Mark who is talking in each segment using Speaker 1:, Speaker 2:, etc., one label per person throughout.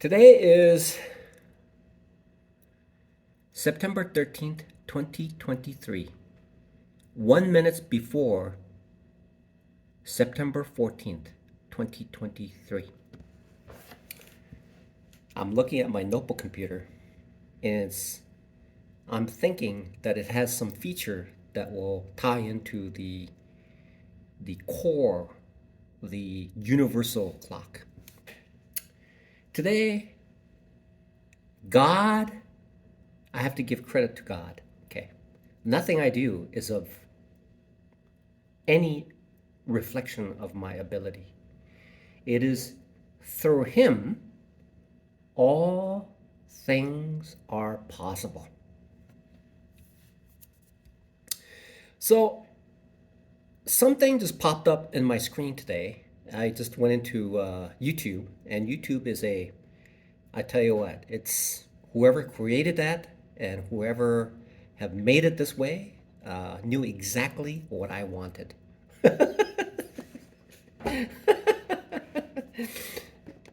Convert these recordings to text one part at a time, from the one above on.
Speaker 1: Today is September 13th, 2023, 1 minute before September 14th, 2023. I'm looking at my notebook computer and I'm thinking that it has some feature that will tie into the core, the universal clock. Today, God, I have to give credit to God. Okay. Nothing I do is of any reflection of my ability. It is through Him all things are possible. So, something just popped up in my screen today. I just went into YouTube, and YouTube is I tell you what, it's whoever created that and whoever have made it this way knew exactly what I wanted.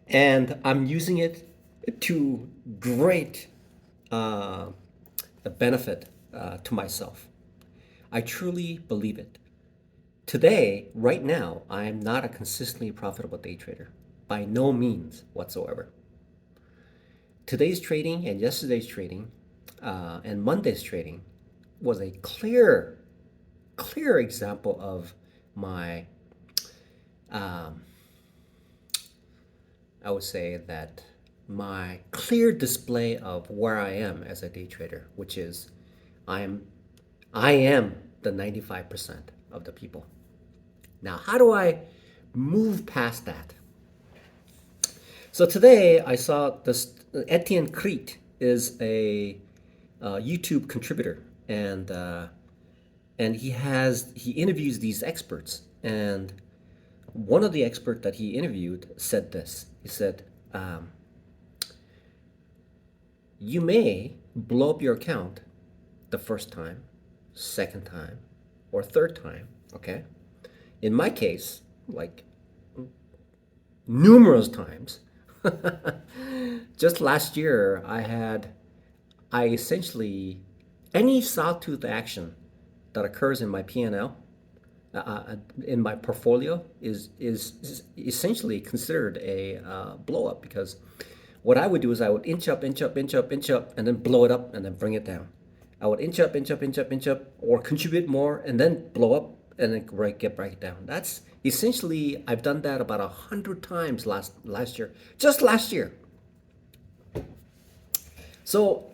Speaker 1: And I'm using it to great benefit to myself. I truly believe it. Today, right now, I am not a consistently profitable day trader, by no means whatsoever. Today's trading and yesterday's trading and Monday's trading was a clear example of my, I would say that my clear display of where I am as a day trader, which is I am the 95% of the people. Now, how do I move past that? So today I saw this Etienne Crete is a YouTube contributor, and he interviews these experts, and one of the experts that he interviewed said this. He said, "You may blow up your account the first time, second time, or third time. Okay, in my case, like numerous times." Just last year, I essentially, any sawtooth action that occurs in my P&L, in my portfolio, is essentially considered a blow up, because what I would do is I would inch up, inch up, inch up, inch up, and then blow it up and then bring it down. I would inch up, inch up, inch up, inch up, or contribute more and then blow up and then get right down. That's essentially, I've done that about 100 times last year, just last year. So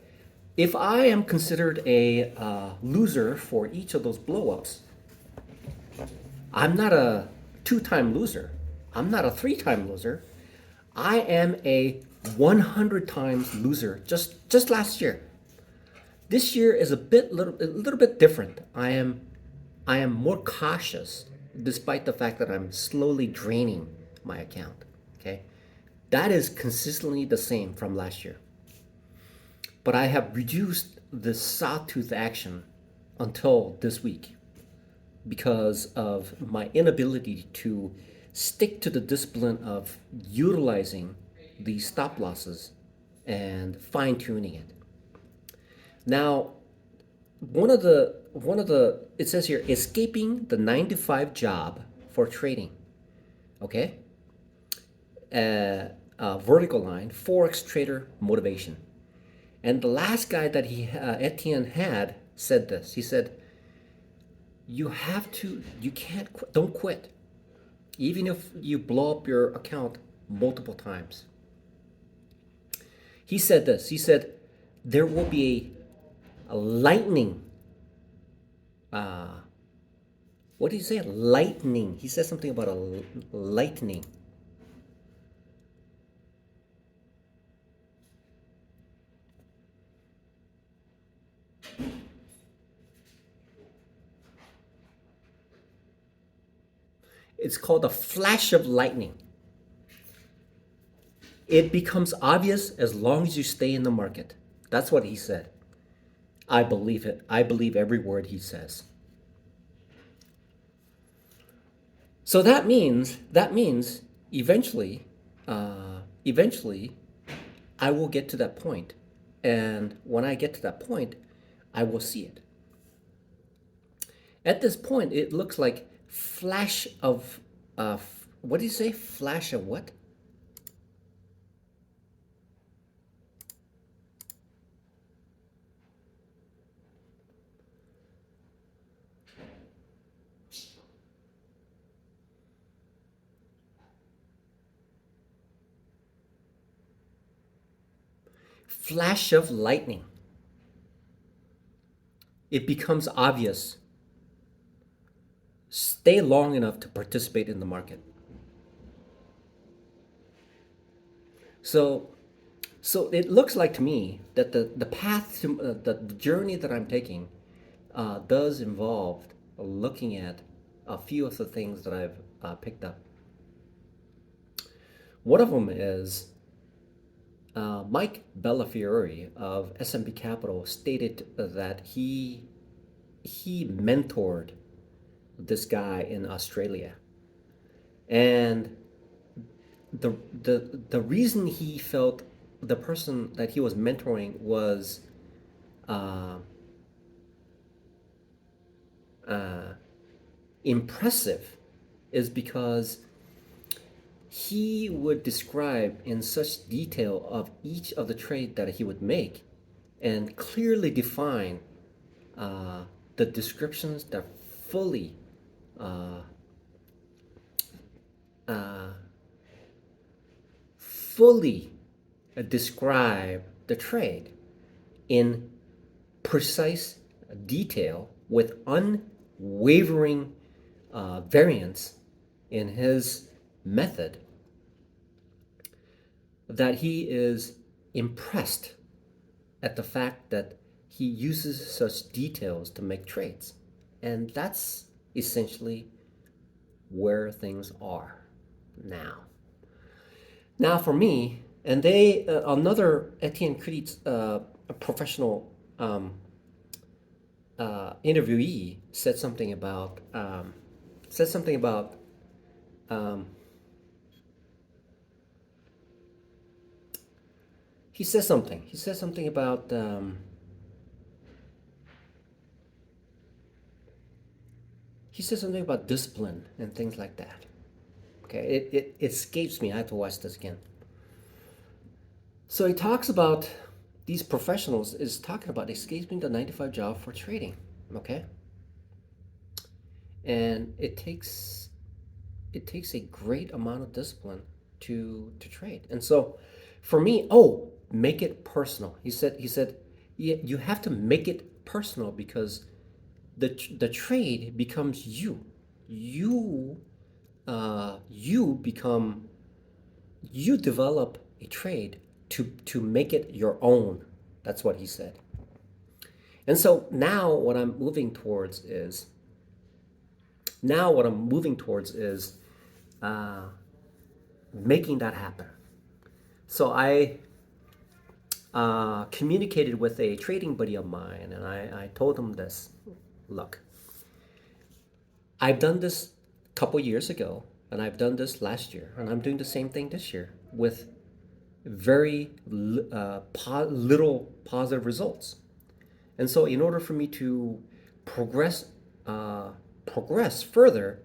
Speaker 1: if I am considered a loser for each of those blowups, I'm not a two-time loser. I'm not a three-time loser. I am a 100 times loser just last year. This year is a little bit different. I am more cautious, despite the fact that I'm slowly draining my account. Okay, that is consistently the same from last year. But I have reduced the sawtooth action until this week because of my inability to stick to the discipline of utilizing these stop losses and fine tuning it. Now, one of the it says here, escaping the 9 to 5 job for trading. Okay, vertical line, forex trader motivation. And the last guy that Etienne had said this. He said, you can't quit, don't quit, even if you blow up your account multiple times. He said this. He said, there will be a lightning. What did he say? Lightning. He said something about a lightning. It's called a flash of lightning. It becomes obvious as long as you stay in the market. That's what he said. I believe it. I believe every word he says. So that means eventually I will get to that point, and when I get to that point, I will see it. At this point, it looks like flash of, what do you say? Flash of what? Flash of lightning. It becomes obvious. Stay long enough to participate in the market. So, so it looks like to me that the path to the journey that I'm taking does involve looking at a few of the things that I've picked up. One of them is Mike Bellafiore of S&P Capital stated that he mentored this guy in Australia, and the reason he felt the person that he was mentoring was uh, uh, impressive is because he would describe in such detail of each of the trade that he would make and clearly define uh, the descriptions that fully uh, uh, fully describe the trade in precise detail with unwavering variance in his method, that he is impressed at the fact that he uses such details to make trades. And that's essentially where things are now. Now, for me, and they, another Etienne Crete, a professional interviewee, said something about um, he says something about he says something about discipline and things like that. Okay, it escapes me. I have to watch this again. So he talks about these professionals is talking about escaping the 9 to 5 job for trading. Okay, and it takes a great amount of discipline to trade. And so for me, oh, make it personal. He said yeah, you have to make it personal because the trade becomes you. You you become you develop a trade to make it your own. That's what he said. And so now what I'm moving towards is uh, making that happen. So I communicated with a trading buddy of mine, and I told him this: look, I've done this a couple years ago, and I've done this last year, and I'm doing the same thing this year with very little positive results. And so, in order for me to progress, uh, progress further,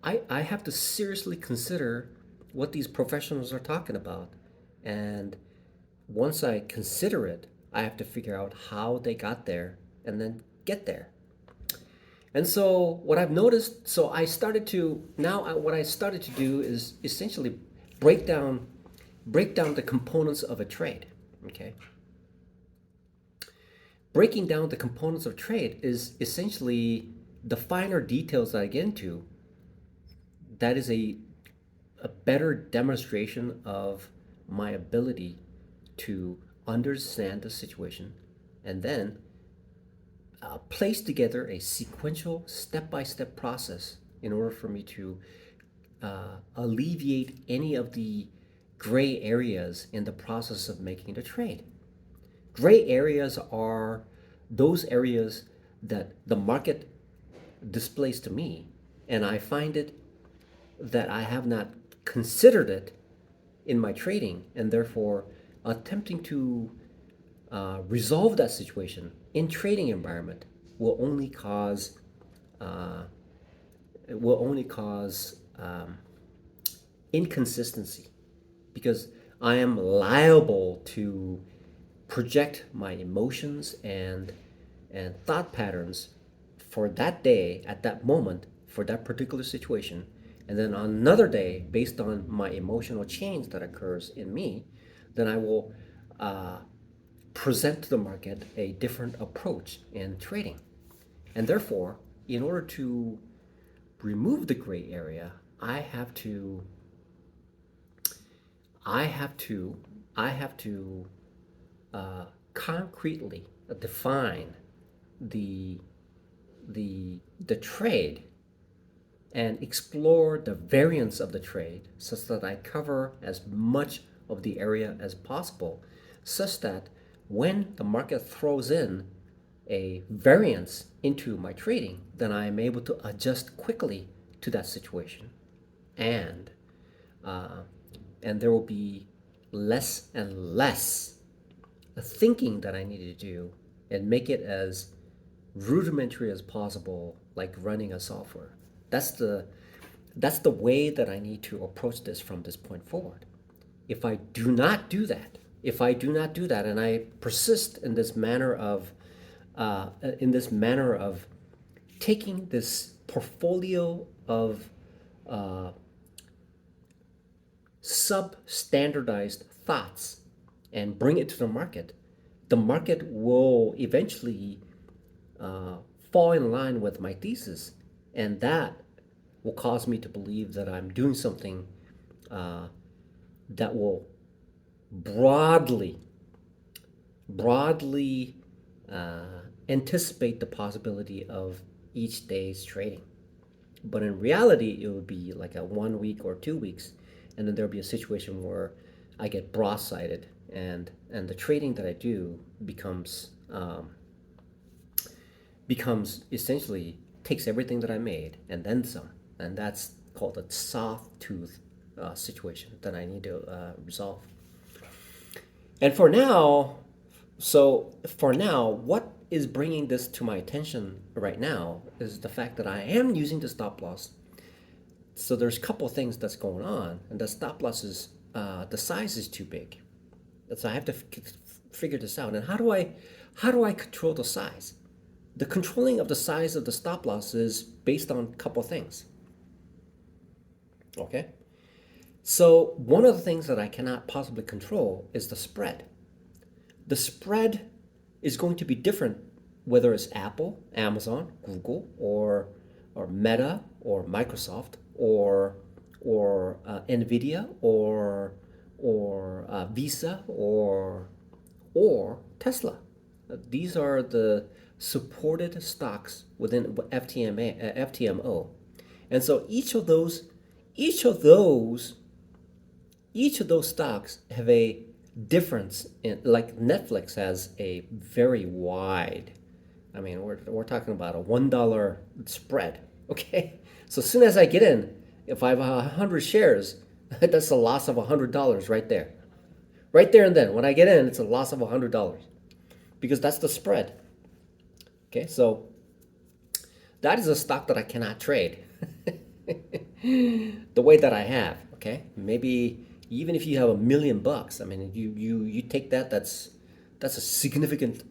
Speaker 1: I have to seriously consider what these professionals are talking about. And once I consider it, I have to figure out how they got there and then get there. And so what I've noticed, so I started to now what I started to do is essentially break down break down the components of a trade. Okay, breaking down the components of trade is essentially the finer details that I get into. That is a better demonstration of my ability to understand the situation and then place together a sequential step-by-step process in order for me to alleviate any of the gray areas in the process of making the trade. Gray areas are those areas that the market displays to me, and I find it that I have not considered it in my trading, and therefore attempting to resolve that situation in trading environment will only cause uh, it will only cause inconsistency, because I am liable to project my emotions and thought patterns for that day at that moment for that particular situation, and then on another day based on my emotional change that occurs in me, then I will uh, present to the market a different approach in trading. And therefore, in order to remove the gray area, I have to I have to I have to concretely define the the trade and explore the variance of the trade such that I cover as much of the area as possible, such that when the market throws in a variance into my trading, then I am able to adjust quickly to that situation. And uh, and there will be less and less thinking that I need to do, and make it as rudimentary as possible, like running a software. That's the that's the way that I need to approach this from this point forward. If I do not do that, and I persist in this manner of taking this portfolio of uh, substandardized thoughts and bring it to the market will eventually uh, fall in line with my thesis, and that will cause me to believe that I'm doing something uh, that will broadly, broadly anticipate the possibility of each day's trading. But in reality, it would be like a 1 week or 2 weeks, and then there'll be a situation where I get broadsided, and the trading that I do becomes essentially takes everything that I made and then some, and that's called a soft tooth situation that I need to resolve. And for now, what is bringing this to my attention right now is the fact that I am using the stop loss. So there's a couple things that's going on, and the stop loss is the size is too big. So I have to figure this out. And how do I control the size? The controlling of the size of the stop loss is based on a couple things. Okay. So one of the things that I cannot possibly control is the spread. The spread is going to be different whether it's Apple, Amazon, Google, or Meta, or Microsoft, or Nvidia, or Visa, or Tesla. These are the supported stocks within FTMO, and so each of those each of those stocks have a difference in, like Netflix has a very wide, I mean, we're talking about a $1 spread. Okay, so as soon as I get in, if I have 100 shares, that's a loss of $100 right there and then. When I get in, it's a loss of $100 because that's the spread. Okay, so that is a stock that I cannot trade the way that I have. Okay, maybe even if you have $1 million, I mean, you take that. That's a significant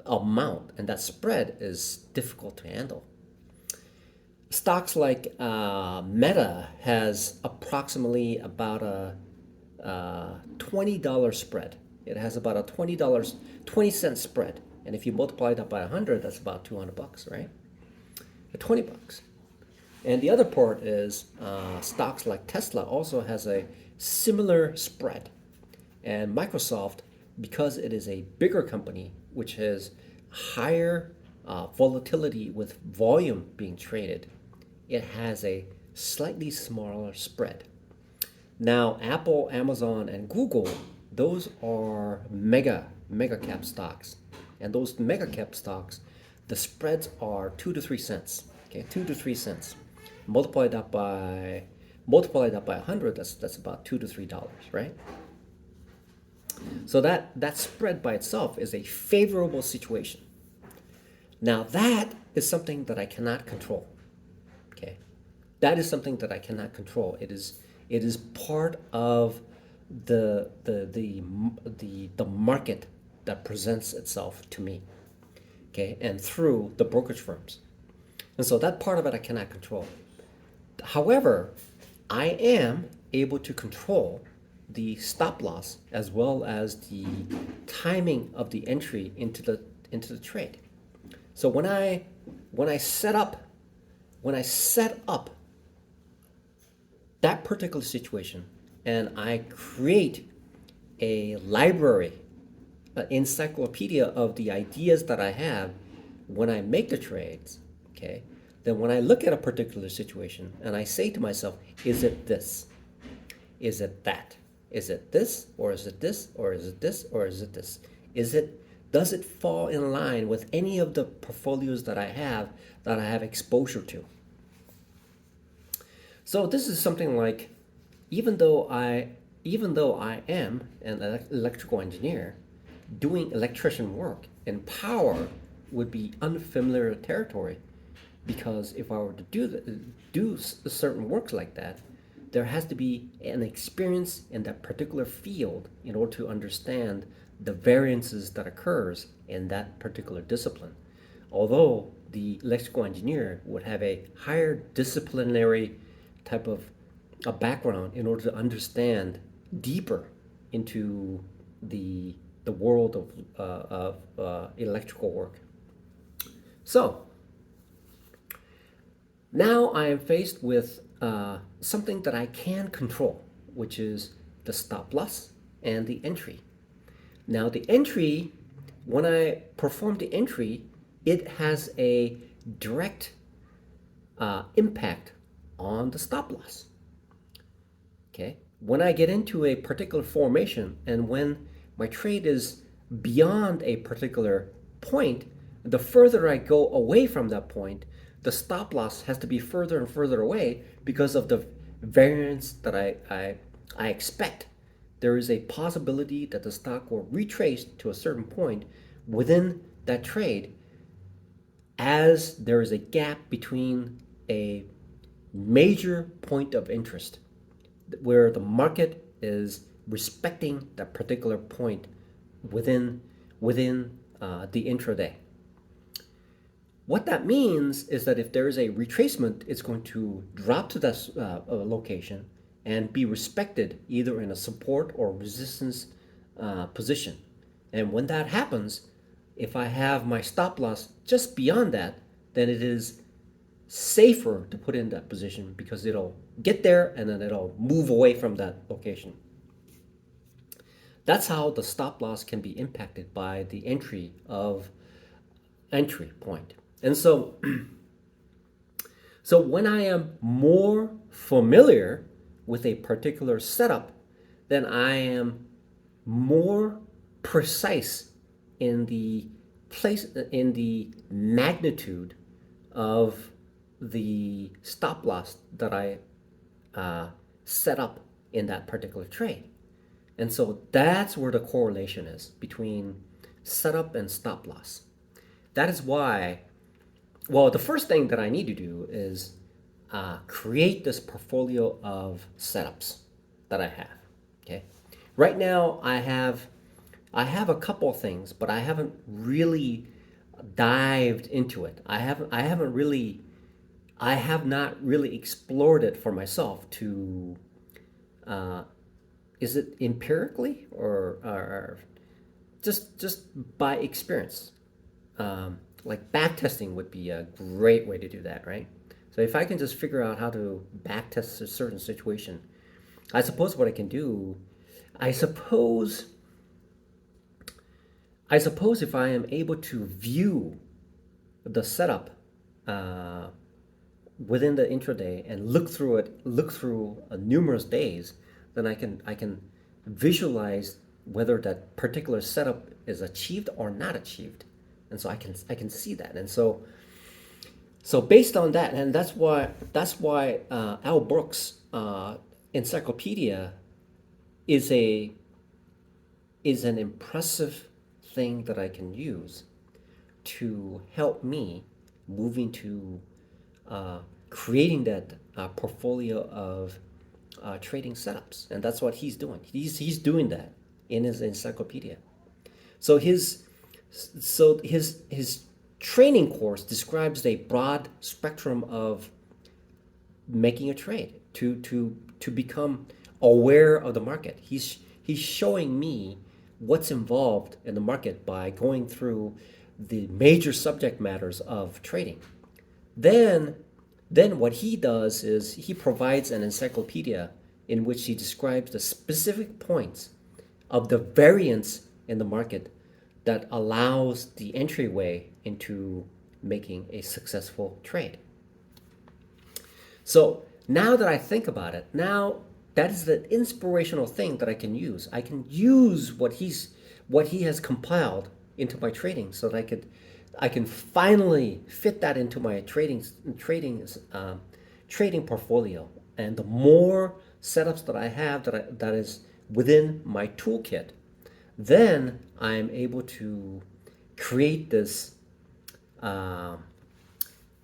Speaker 1: amount, and that spread is difficult to handle. Stocks like Meta has approximately about a $20 spread. It has about a $20 20 cent spread, and if you multiply that by 100, that's about $200, right? $20. And the other part is stocks like Tesla also has a similar spread. And Microsoft, because it is a bigger company, which has higher volatility with volume being traded, it has a slightly smaller spread. Now, Apple, Amazon, and Google, those are mega cap stocks. And those mega cap stocks, the spreads are 2 to 3 cents. Okay, 2 to 3 cents. Multiply that by 100. That's about $2 to $3, right? So that spread by itself is a favorable situation. Now that is something that I cannot control. Okay, that is something that I cannot control. It is part of the market that presents itself to me. Okay, and through the brokerage firms, and so that part of it I cannot control. However, I am able to control the stop loss as well as the timing of the entry into the trade. So when I set up that particular situation and I create a library, an encyclopedia of the ideas that I have when I make the trades, okay, then when I look at a particular situation and I say to myself, is it this? Is it that? Is it this? Or is it this? Or is it this? Or is it this? Does it fall in line with any of the portfolios that I have exposure to? So this is something like, even though I am an electrical engineer, doing electrician work in power would be unfamiliar territory, because if I were to do certain works like that, there has to be an experience in that particular field in order to understand the variances that occurs in that particular discipline. Although the electrical engineer would have a higher disciplinary type of a background in order to understand deeper into the world of electrical work. So now I am faced with something that I can control, which is the stop loss and the entry. Now the entry, when I perform the entry, it has a direct impact on the stop loss. Okay, when I get into a particular formation and when my trade is beyond a particular point, the further I go away from that point, the stop loss has to be further and further away because of the variance that I expect. There is a possibility that the stock will retrace to a certain point within that trade, as there is a gap between a major point of interest where the market is respecting that particular point within the intraday. What that means is that if there is a retracement, it's going to drop to that location and be respected either in a support or resistance position. And when that happens, if I have my stop loss just beyond that, then it is safer to put in that position because it'll get there and then it'll move away from that location. That's how the stop loss can be impacted by the entry point. And so when I am more familiar with a particular setup, then I am more precise in the magnitude of the stop loss that I set up in that particular trade. And so that's where the correlation is between setup and stop loss. That is why, well, the first thing that I need to do is create this portfolio of setups that I have. Okay, right now I have a couple of things, but I haven't really dived into it. I have not really explored it for myself to. Is it empirically or just by experience? Like back testing would be a great way to do that, right? So if I can just figure out how to back test a certain situation, I suppose what I can do, I suppose if I am able to view the setup within the intraday and look through numerous days, then I can visualize whether that particular setup is achieved or not achieved, and so I can see that. And so based on that, and that's why Al Brooks' encyclopedia is is an impressive thing that I can use to help me moving to uh, creating that portfolio of trading setups, and that's what he's doing. He's doing that in his encyclopedia. So his training course describes a broad spectrum of making a trade to become aware of the market. He's showing me what's involved in the market by going through the major subject matters of trading. Then then what he does is he provides an encyclopedia in which he describes the specific points of the variance in the market that allows the entryway into making a successful trade. So now that I think about it, now that is the inspirational thing that I can use. I can use what he has compiled into my trading so that I can finally fit that into my trading portfolio. And the more setups that I have that is within my toolkit, then I'm able to create this. Uh,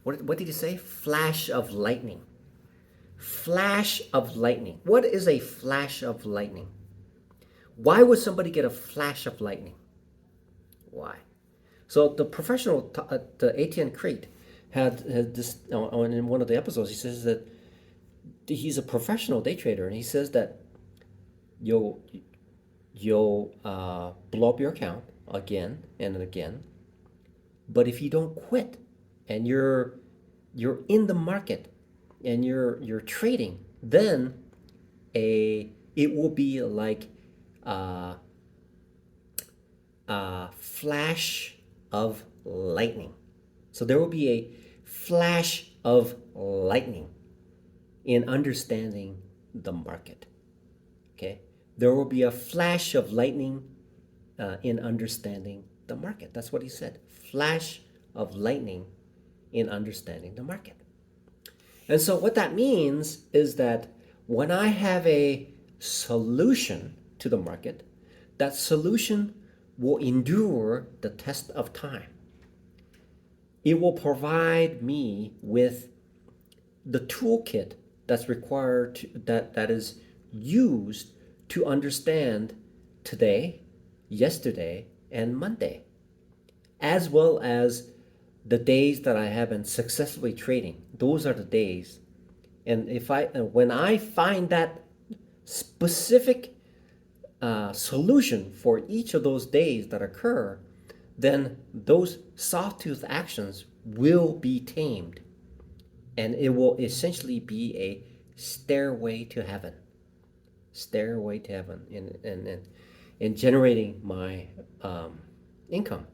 Speaker 1: what did he say? Flash of lightning. Flash of lightning. What is a flash of lightning? Why would somebody get a flash of lightning? Why? So the professional, the Etienne Crete, had this in one of the episodes. He says that he's a professional day trader, and he says that you'll blow up your account again and again, but if you don't quit and you're in the market and you're trading, then it will be like a, a flash of lightning. So there will be a flash of lightning in understanding the market. Okay, there will be a flash of lightning in understanding the market. That's what he said. Flash of lightning in understanding the market. And so what that means is that when I have a solution to the market, that solution will endure the test of time. It will provide me with the toolkit that's required that is used to understand today, yesterday, and Monday, as well as the days that I have been successfully trading. Those are the days. And when I find that specific solution for each of those days that occur, then those sawtooth actions will be tamed, and it will essentially be a stairway to heaven. Stairway to heaven in generating my income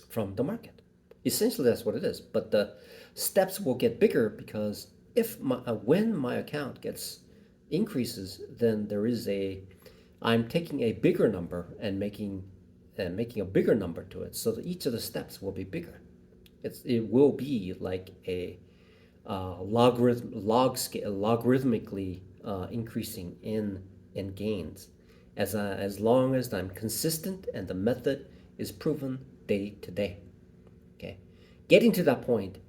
Speaker 1: from the market. Essentially, that's what it is. But the steps will get bigger because when my account gets increases, then I'm taking a bigger number and making a bigger number to it, so that each of the steps will be bigger. It will be like a logarithmically increasing in gains as long as I'm consistent and the method is proven day to day. Okay, getting to that point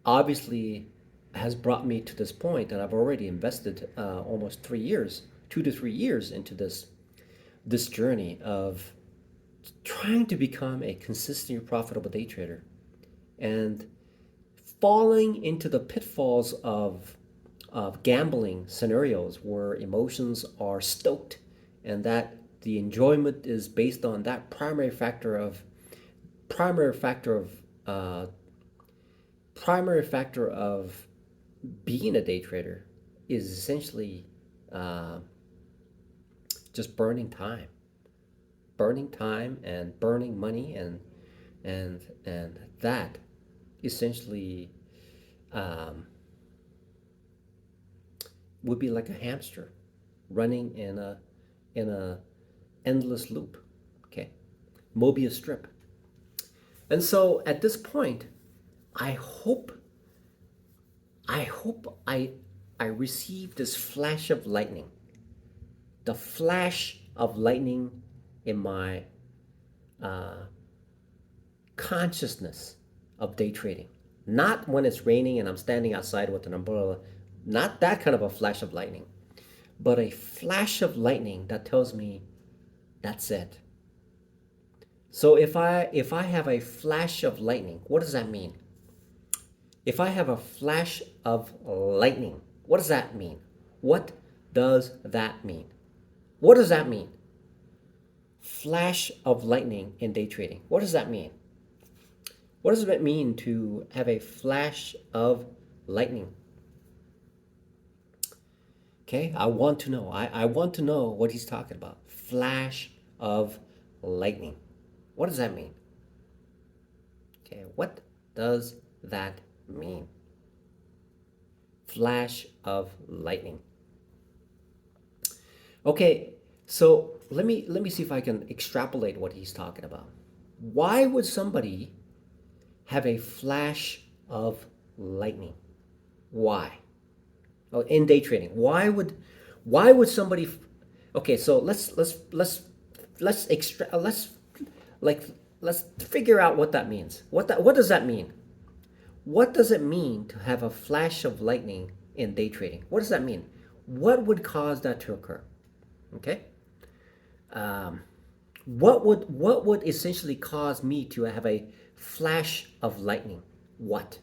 Speaker 1: obviously has brought me to this point, and I've already invested almost 2 to 3 years into this journey of trying to become a consistently profitable day trader and falling into the pitfalls of gambling scenarios where emotions are stoked and that the enjoyment is based on that primary factor of uh, being a day trader is essentially uh, just burning time and burning money, and that essentially would be like a hamster running in a endless loop. Okay, Mobius strip. And so at this point, I hope I receive this flash of lightning. The flash of lightning in my uh, consciousness of day trading. Not when it's raining and I'm standing outside with an umbrella, not that kind of a flash of lightning, but a flash of lightning that tells me that's it. So if I have a flash of lightning, what does that mean? If I have a flash of lightning, what does that mean? What does that mean? What does that mean? Flash of lightning in day trading. What does that mean? What does it mean to have a flash of lightning? Okay, I want to know. I want to know what he's talking about. Flash of lightning. What does that mean? Okay, what does that mean? Flash of lightning. Okay, so let me see if I can extrapolate what he's talking about. Why would somebody have a flash of lightning? Why? Oh, in day trading. Why would somebody okay, so let's figure out what that means. What does that mean? What does it mean to have a flash of lightning in day trading? What does that mean? What would cause that to occur? Okay? What would essentially cause me to have a flash of lightning? What?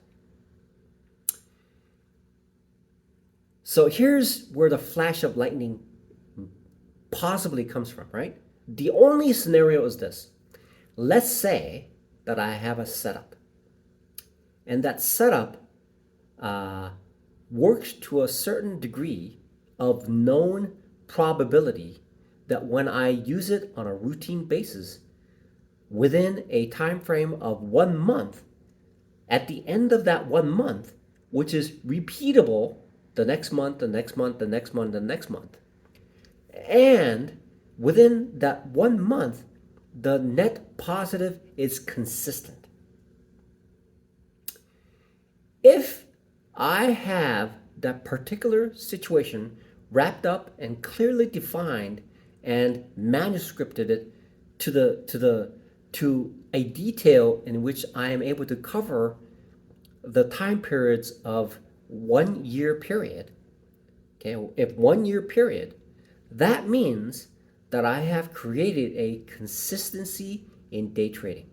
Speaker 1: So here's where the flash of lightning possibly comes from, right? The only scenario is this. Let's say that I have a setup, and that setup works to a certain degree of known probability that when I use it on a routine basis within a time frame of 1 month, at the end of that 1 month, which is repeatable the next month, the next month, the next month, the next month, and within that 1 month, the net positive is consistent. If I have that particular situation wrapped up and clearly defined and manuscripted it to a detail in which I am able to cover the time periods of 1 year period, okay, if 1 year period, that means that I have created a consistency in day trading.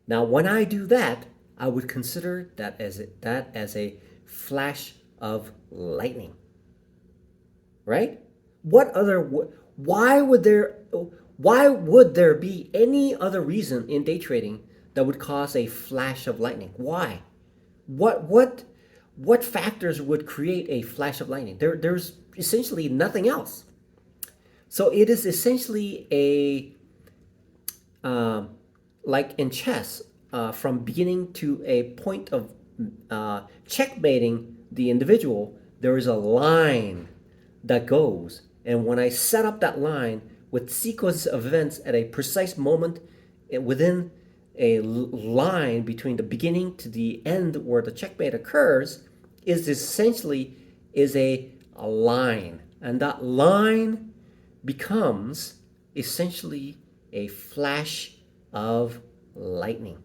Speaker 1: Now, when I do that, I would consider that as a flash of lightning, right? Why would there be any other reason in day trading that would cause a flash of lightning? Why? What factors would create a flash of lightning? There's essentially nothing else. So it is essentially like in chess, from beginning to a point of checkmating the individual, there is a line that goes. And when I set up that line with sequence of events at a precise moment within a line between the beginning to the end where the checkmate occurs, is essentially a line. And that line becomes essentially a flash of lightning.